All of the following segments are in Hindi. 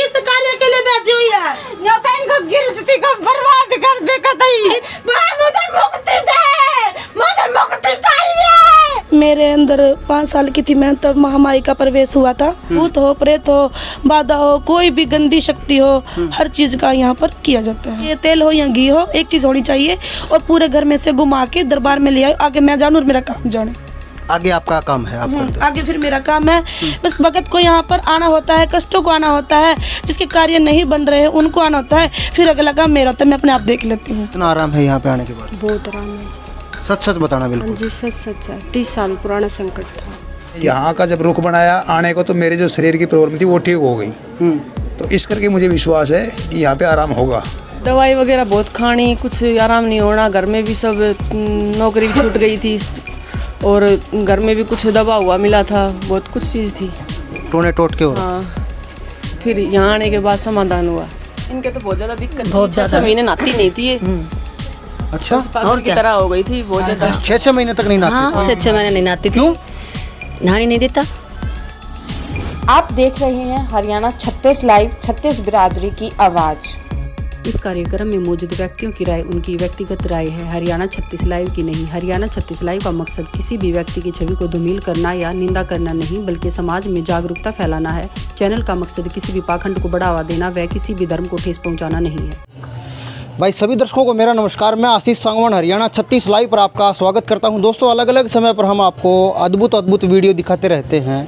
किस कार्य के लिए भेजी हुई है? इनको गिरस्ती को बर्बाद कर दे कतई। मुझे मुक्ति दे, मुझे मुक्ति चाहिए। मेरे अंदर 5 साल की थी मैं तब महामारी का प्रवेश हुआ था। भूत हो, प्रेत हो, बाधा हो, कोई भी गंदी शक्ति हो, हर चीज का यहाँ पर किया जाता है। ये तेल हो या घी हो, एक चीज होनी चाहिए और पूरे घर में से घुमा के दरबार में ले आए। आगे मैं जानूँ और मेरा काम जाने। आगे आपका काम है, आप करते हो। आगे फिर मेरा काम है। बस भगत को यहाँ पर आना होता है, कष्टों को आना होता है, जिसके कार्य नहीं बन रहे हैं उनको आना होता है। फिर अगला काम मेरा होता है, मैं अपने आप देख लेती हूँ। इतना आराम है यहाँ पे आने के बाद? बहुत आराम है जी। सच सच बताना बिल्कुल। जी सच सच है। 30 साल पुराना संकट था। यहाँ का जब रुख बनाया आने को तो मेरे जो शरीर की प्रॉब्लम थी वो ठीक हो गई। तो इस करके मुझे विश्वास है कि यहाँ पे आराम होगा। दवाई वगैरह बहुत खानी, कुछ आराम नहीं होना। घर में भी सब नौकरी छूट गई थी और घर में भी कुछ दबा हुआ मिला था, बहुत कुछ चीज़ थी। टोने टोट के हो रहा। हाँ, फिर यहाँ आने के बाद समाधान हुआ। इनके तो बहुत ज़्यादा दिक्कत, बहुत ज़्यादा महीने नहाती नहीं थी ये। अच्छा, पागल की तरह हो गई थी बहुत ज़्यादा। 6 महीने तक नहीं नहाती? हाँ, 6 महीने नहीं नहाती। क्यों? नहाने नहीं देता। आप देख रहे हैं हरियाणा 36 लाइव, 36 बिरादरी की आवाज़। इस कार्यक्रम में मौजूद व्यक्तियों की राय उनकी व्यक्तिगत राय है, हरियाणा 36 लाइव की नहीं। हरियाणा 36 लाइव का मकसद किसी भी व्यक्ति की छवि को धूमिल करना या निंदा करना नहीं, बल्कि समाज में जागरूकता फैलाना है। चैनल का मकसद किसी भी पाखंड को बढ़ावा देना व किसी भी धर्म को ठेस पहुंचाना नहीं है। भाई सभी दर्शकों को मेरा नमस्कार। मैं आशीष सांगवान हरियाणा 36 लाइव पर आपका स्वागत करता हूं। दोस्तों, अलग अलग समय पर हम आपको अद्भुत वीडियो दिखाते रहते हैं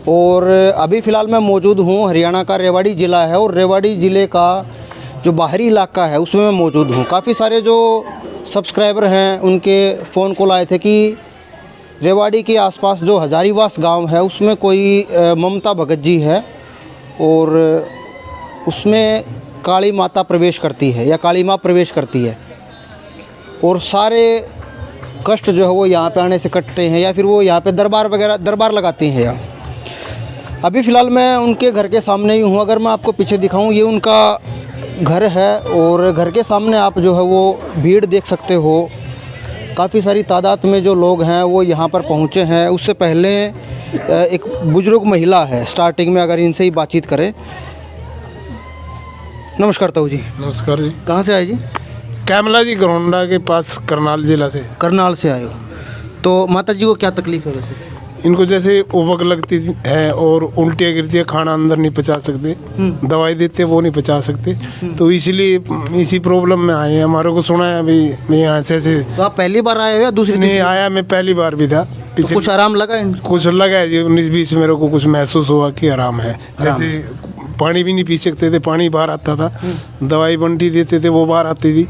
और अभी फ़िलहाल मैं मौजूद हूं हरियाणा का रेवाड़ी ज़िला है और रेवाड़ी ज़िले का जो बाहरी इलाका है उसमें मैं मौजूद हूँ। काफ़ी सारे जो सब्सक्राइबर हैं उनके फ़ोन कॉल आए थे कि रेवाड़ी के आसपास जो हजारीवास गांव है उसमें कोई ममता भगत जी है और उसमें काली माता प्रवेश करती है या काली माँ प्रवेश करती है और सारे कष्ट जो है वो यहाँ पे आने से कटते हैं या फिर वो यहाँ पे दरबार लगाती हैं यहाँ। अभी फ़िलहाल मैं उनके घर के सामने ही हूँ। अगर मैं आपको पीछे दिखाऊँ, ये उनका घर है और घर के सामने आप जो है वो भीड़ देख सकते हो। काफ़ी सारी तादाद में जो लोग हैं वो यहाँ पर पहुँचे हैं। उससे पहले एक बुजुर्ग महिला है, स्टार्टिंग में अगर इनसे ही बातचीत करें। नमस्कार ताऊ जी। नमस्कार जी। कहाँ से आए जी? कैमला जी, गरोंडा के पास, करनाल जिला से। करनाल से आए हो। तो माता जी को क्या तकलीफ़ है वैसे? इनको जैसे उबक लगती है और उल्टियाँ गिरती है, खाना अंदर नहीं पचा सकते, दवाई देते वो नहीं पचा सकते, तो इसलिए इसी प्रॉब्लम में आए हैं। हमारे को सुना है अभी मैं यहाँ से। तो आप पहली बार आए हो या दूसरी? नहीं आया, मैं पहली बार भी था। तो कुछ आराम लगा? कुछ लगा है जी, 19-20 मेरे को कुछ महसूस हुआ कि आराम है। जैसे पानी भी नहीं पी सकते थे, पानी बाहर आता था। दवाई बंटी देते थे वो बाहर आती थी,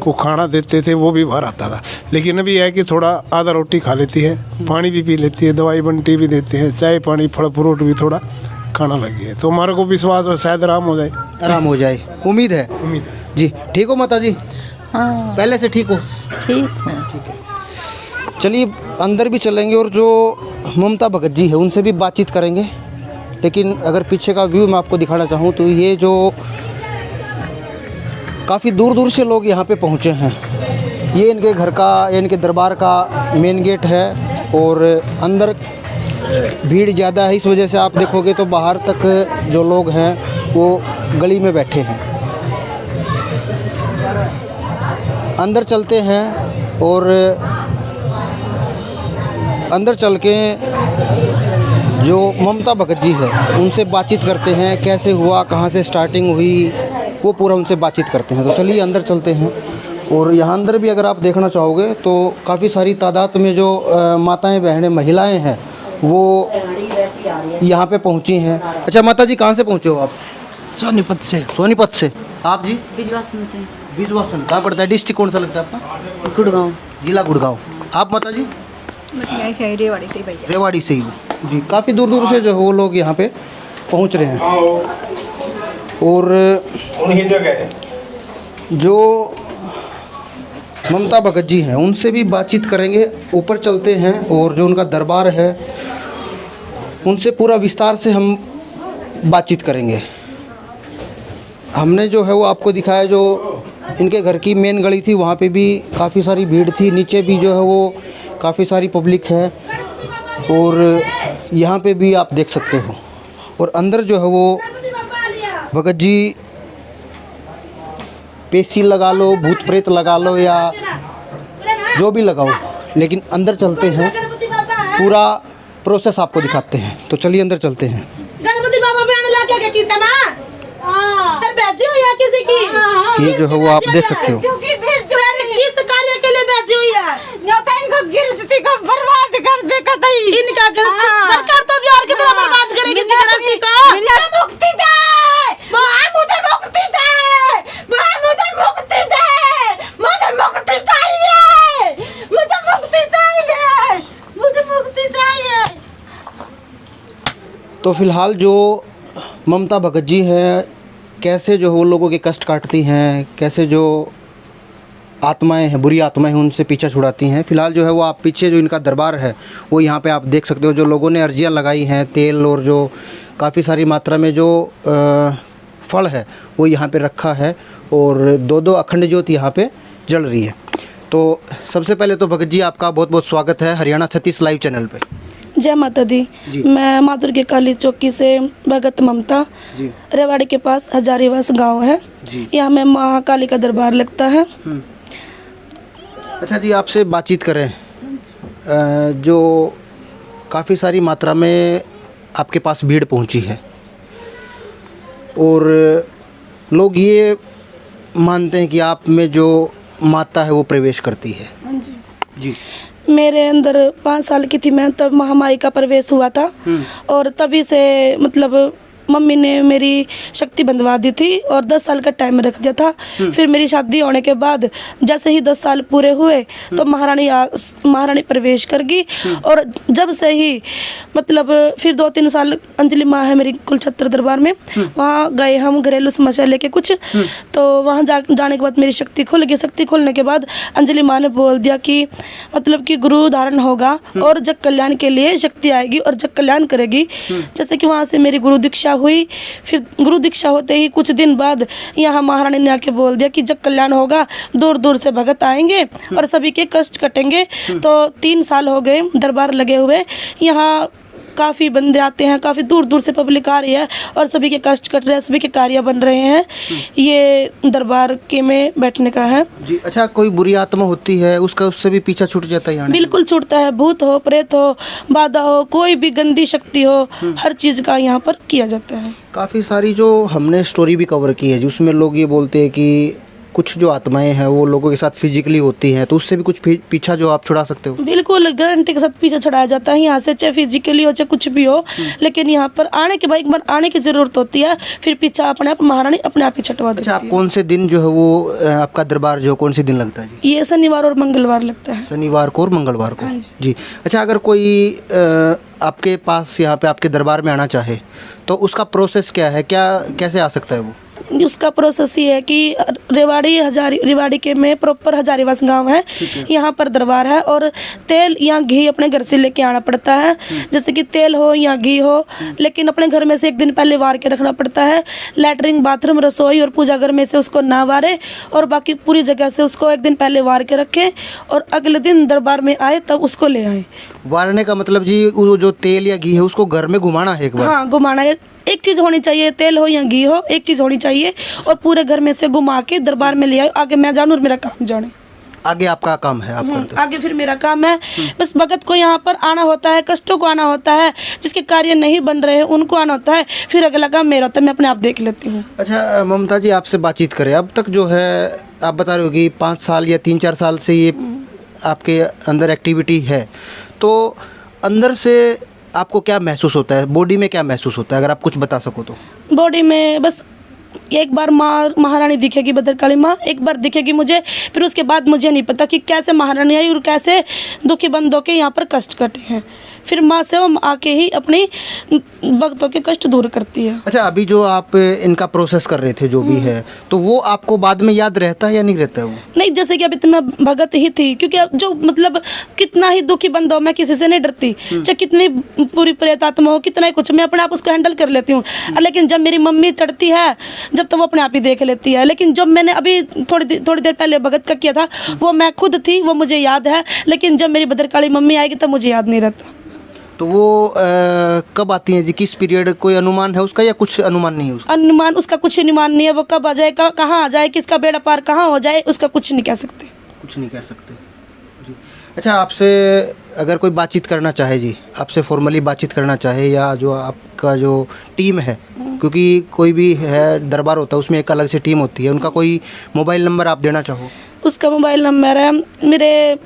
को खाना देते थे वो भी बाहर आता था। लेकिन अभी है कि थोड़ा आधा रोटी खा लेती है, पानी भी पी लेती है, दवाई बंटी भी देते हैं, चाय पानी फल फ्रूट भी थोड़ा खाना लगी है। तो हमारे को विश्वास है शायद आराम हो जाए। आराम हो जाए, उम्मीद है। जी ठीक हो माता जी? हाँ, पहले से ठीक हो? ठीक। ठीक है, चलिए अंदर भी चलेंगे और जो ममता भगत जी है उनसे भी बातचीत करेंगे। लेकिन अगर पीछे का व्यू मैं आपको दिखाना चाहूँ तो ये जो काफ़ी दूर से लोग यहाँ पे पहुँचे हैं, ये इनके घर का, इनके दरबार का मेन गेट है और अंदर भीड़ ज़्यादा है। इस वजह से आप देखोगे तो बाहर तक जो लोग हैं वो गली में बैठे हैं। अंदर चलते हैं और अंदर चल के जो ममता भगत जी है उनसे बातचीत करते हैं, कैसे हुआ, कहाँ से स्टार्टिंग हुई, वो पूरा उनसे बातचीत करते हैं। तो चलिए अंदर चलते हैं। और यहाँ अंदर भी अगर आप देखना चाहोगे तो काफ़ी सारी तादाद में जो माताएं बहनें महिलाएं हैं वो यहाँ पे पहुँची हैं। अच्छा माता जी कहाँ से पहुँचे हो आप? सोनीपत से। सोनीपत से। आप जी? बिजवासन से। बिजवासन कहाँ पड़ता है? डिस्ट्रिक्ट कौन सा लगता है आपका? गुड़गांव। जिला गुड़गांव। आप माता जी? रेवाड़ी से भैया। रेवाड़ी से ही जी। काफ़ी दूर से जो है वो लोग यहाँ पे पहुँच रहे हैं और जो ममता भगत जी हैं उनसे भी बातचीत करेंगे। ऊपर चलते हैं और जो उनका दरबार है उनसे पूरा विस्तार से हम बातचीत करेंगे। हमने जो है वो आपको दिखाया, जो इनके घर की मेन गली थी वहाँ पे भी काफ़ी सारी भीड़ थी, नीचे भी जो है वो काफ़ी सारी पब्लिक है और यहाँ पे भी आप देख सकते हो। और अंदर जो है वो भगत जी पेशी लगा लो, भूत प्रेत लगा लो या जो भी लगाओ, लेकिन अंदर चलते हैं, पूरा प्रोसेस आपको दिखाते हैं। तो चलिए अंदर चलते हैं। गणपति बाबा बयान ला के किसे ना भेजी हुई है किसी की, ये जो है वो आप देख सकते हो। किस कार्य के लिए भेजी हुई है? इनको गृहस्थी को बर्बाद कर दे कतई। इनका गृहस्थी सरकार तो बिहार की तरह बर्बाद करेगी इसकी गृहस्थी को। मुझे मुक्ति दे, मां मुझे मुक्ति दे, मां मुझे मुक्ति दे, मुझे मुक्ति चाहिए, मुझे मुक्ति चाहिए, मुझे मुक्ति चाहिए। तो फिलहाल जो ममता भगत जी है, कैसे जो वो लोगों के कष्ट काटती हैं, कैसे जो आत्माएं हैं, बुरी आत्माएं हैं, उनसे पीछा छुड़ाती हैं। फ़िलहाल जो है वो आप पीछे जो इनका दरबार है वो यहाँ पे आप देख सकते हो। जो लोगों ने अर्जियाँ लगाई हैं, तेल और जो काफ़ी सारी मात्रा में जो फल है वो यहाँ पे रखा है और दो अखंड ज्योत यहाँ पे जल रही है। तो सबसे पहले तो भगत जी आपका बहुत बहुत स्वागत है हरियाणा 36 लाइव चैनल पे। जय माता दी। मैं माधुर के काली चौकी से भगत ममता, रेवाड़ी के पास हजारीवास गांव है, यहाँ में महाकाली का दरबार लगता है। अच्छा जी, आपसे बातचीत करें, जो काफ़ी सारी मात्रा में आपके पास भीड़ पहुंची है और लोग ये मानते हैं कि आप में जो माता है वो प्रवेश करती है। हाँ जी जी। मेरे अंदर 5 साल की थी मैं, तब महामाई का प्रवेश हुआ था और तभी से मतलब मम्मी ने मेरी शक्ति बंधवा दी थी और 10 साल का टाइम रख दिया था। फिर मेरी शादी होने के बाद जैसे ही 10 साल पूरे हुए तो महारानी प्रवेश कर गई और जब से ही मतलब फिर 2-3 साल अंजलि माँ है मेरी कुलछत्र दरबार में, वहाँ गए हम घरेलू समस्या लेके कुछ, तो वहाँ जाने के बाद मेरी शक्ति खुल गई। शक्ति खुलने के बाद अंजलि माँ ने बोल दिया कि मतलब कि गुरु धारण होगा और जग कल्याण के लिए शक्ति आएगी और जग कल्याण करेगी। जैसे कि वहाँ से मेरी गुरु दीक्षा हुई। फिर गुरु दीक्षा होते ही कुछ दिन बाद यहाँ महारानी ने आके बोल दिया कि जग कल्याण होगा, दूर दूर से भगत आएंगे और सभी के कष्ट कटेंगे। तो 3 साल हो गए दरबार लगे हुए, यहाँ काफ़ी बंदे आते हैं, काफ़ी दूर दूर से पब्लिक आ रही है और सभी के कष्ट कट रहे हैं, सभी के कार्य बन रहे हैं। ये दरबार के में बैठने का है जी। अच्छा, कोई बुरी आत्मा होती है उसका उससे भी पीछा छूट जाता है यहाँ? बिल्कुल छूटता है। भूत हो, प्रेत हो, बाधा हो, कोई भी गंदी शक्ति हो, हर चीज़ का यहाँ पर किया जाता है। काफ़ी सारी जो हमने स्टोरी भी कवर की है जिसमें लोग ये बोलते हैं कि कुछ जो आत्माएं हैं वो लोगों के साथ फिजिकली होती हैं, तो उससे भी कुछ पीछा जो आप छुड़ा सकते हो? बिल्कुल गारंटी के साथ पीछा छुड़ाया जाता है यहाँ से, चाहे फिजिकली हो चाहे कुछ भी हो। लेकिन यहाँ पर आने के बाद एक बार आने की ज़रूरत होती है, फिर पीछा अपने आप महारानी अपने आप ही छुटवा देती है। अच्छा, आप कौन से दिन जो है वो आपका दरबार जो कौन से दिन लगता है जी? ये शनिवार और मंगलवार लगता है। शनिवार को और मंगलवार को? हाँ जी। अच्छा, अगर कोई आपके पास यहाँ पे आपके दरबार में आना चाहे तो उसका प्रोसेस क्या है, क्या कैसे आ सकता है वो? उसका प्रोसेस ये है कि रेवाड़ी के में प्रॉपर हजारीवास गांव है, यहाँ पर दरबार है और तेल या घी अपने घर से लेके आना पड़ता है। जैसे कि तेल हो या घी हो, लेकिन अपने घर में से एक दिन पहले वार के रखना पड़ता है। लैटरिन, बाथरूम, रसोई और पूजा घर में से उसको ना वारे और बाकी पूरी जगह से उसको एक दिन पहले वार के रखें और अगले दिन दरबार में आए तब उसको ले आए। वारने का मतलब जी वो जो तेल या घी है उसको घर में घुमाना है एक बार? हाँ, घुमाना है। एक चीज़ होनी चाहिए, तेल हो या घी हो, एक चीज़ होनी चाहिए और पूरे घर में से घुमा के दरबार में ले आए। आगे मैं जानूँ और मेरा काम जाने। आगे आपका काम है, आप करते हो? आगे फिर मेरा काम है। बस भगत को यहाँ पर आना होता है, कष्टों को आना होता है, जिसके कार्य नहीं बन रहे हैं उनको आना होता है, फिर अगला काम मेरा होता है, मैं अपने आप देख लेती हूँ। अच्छा ममता जी, आपसे बातचीत करें, अब तक जो है आप बता रहे हो कि 5 साल या 3-4 साल से ये आपके अंदर एक्टिविटी है, तो अंदर से आपको क्या महसूस होता है, बॉडी में क्या महसूस होता है, अगर आप कुछ बता सको तो? बॉडी में बस एक बार माँ महारानी दिखेगी, भद्रकाली माँ एक बार दिखेगी मुझे, फिर उसके बाद मुझे नहीं पता कि कैसे महारानी आई और कैसे दुखी बंदों के यहाँ पर कष्ट कटे हैं। फिर माँ से वो आके ही अपनी भक्तों के कष्ट दूर करती है। अच्छा, अभी जो आप इनका प्रोसेस कर रहे थे जो भी है, तो वो आपको बाद में याद रहता है या नहीं रहता है वो? नहीं, जैसे कि अभी तो मैं भगत ही थी, क्योंकि अब जो मतलब कितना ही दुखी बंद हो, मैं किसी से नहीं डरती, चाहे कितनी पूरी प्रेत आत्मा हो, कितना ही कुछ, मैं अपने आप उसको हैंडल कर लेती हूँ। लेकिन जब मेरी मम्मी चढ़ती है जब, तो वो अपने आप ही देख लेती है। लेकिन जब मैंने अभी थोड़ी देर पहले भगत का किया था, वो मैं खुद थी, वो मुझे याद है। लेकिन जब मेरी भद्रकाली मम्मी आएगी तब मुझे याद नहीं रहता। तो वो कब आती हैं जी, किस पीरियड, कोई अनुमान है उसका या कुछ अनुमान नहीं है उसका? अनुमान उसका कुछ अनुमान नहीं है, वो कब आ जाए, कहाँ आ जाए, किसका बेड़ा पार कहाँ हो जाए, उसका कुछ नहीं कह सकते। कुछ नहीं कह सकते जी। अच्छा, आपसे अगर कोई बातचीत करना चाहे जी, आपसे फॉर्मली बातचीत करना चाहे, या जो आपका जो टीम है, क्योंकि कोई भी है दरबार होता है उसमें एक अलग से टीम होती है, उनका कोई मोबाइल नंबर आप देना चाहो? उसका मोबाइल नंबर है, मेरे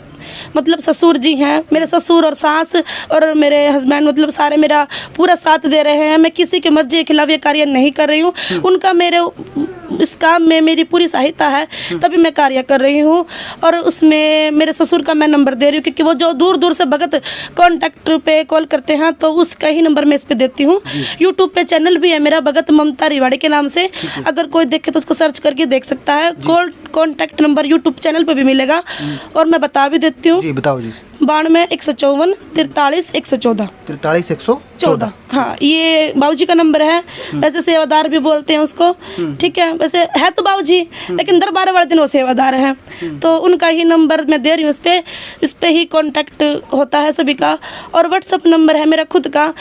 मतलब ससुर जी हैं, मेरे ससुर और सास और मेरे हस्बैंड मतलब सारे मेरा पूरा साथ दे रहे हैं। मैं किसी की मर्जी के खिलाफ ये कार्य नहीं कर रही हूँ, उनका मेरे इस काम में मेरी पूरी सहायता है, तभी मैं कार्य कर रही हूँ। और उसमें मेरे ससुर का मैं नंबर दे रही हूँ, क्योंकि वो जो दूर दूर से भगत कॉन्टैक्ट पे कॉल करते हैं, तो उसका ही नंबर मैं इस पे देती हूँ। यूट्यूब पे चैनल भी है मेरा, भगत ममता रिवाड़ी के नाम से, अगर कोई देखे तो उसको सर्च करके देख सकता है। कॉन्टैक्ट नंबर यूट्यूब चैनल पे भी मिलेगा, और मैं बता भी देती हूँ। जी बताओ जी। 92 154 43 114 43 114। हाँ, ये बाबूजी का नंबर है। वैसे सेवादार भी बोलते हैं उसको, ठीक है। वैसे है तो बाबूजी, लेकिन दरबार वाले दिन वो सेवादार है, तो उनका ही नंबर मैं दे रही हूँ। इस पे ही कांटेक्ट होता है सभी का। और व्हाट्सअप नंबर है मेरा खुद का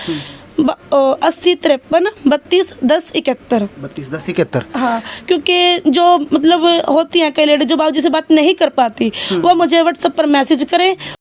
80 53 32 10 71। 32 10 71। हाँ, क्योंकि जो मतलब होती हैं कई लेडी जो बाबूजी से बात नहीं कर पाती, वो मुझे व्हाट्सएप पर मैसेज करें।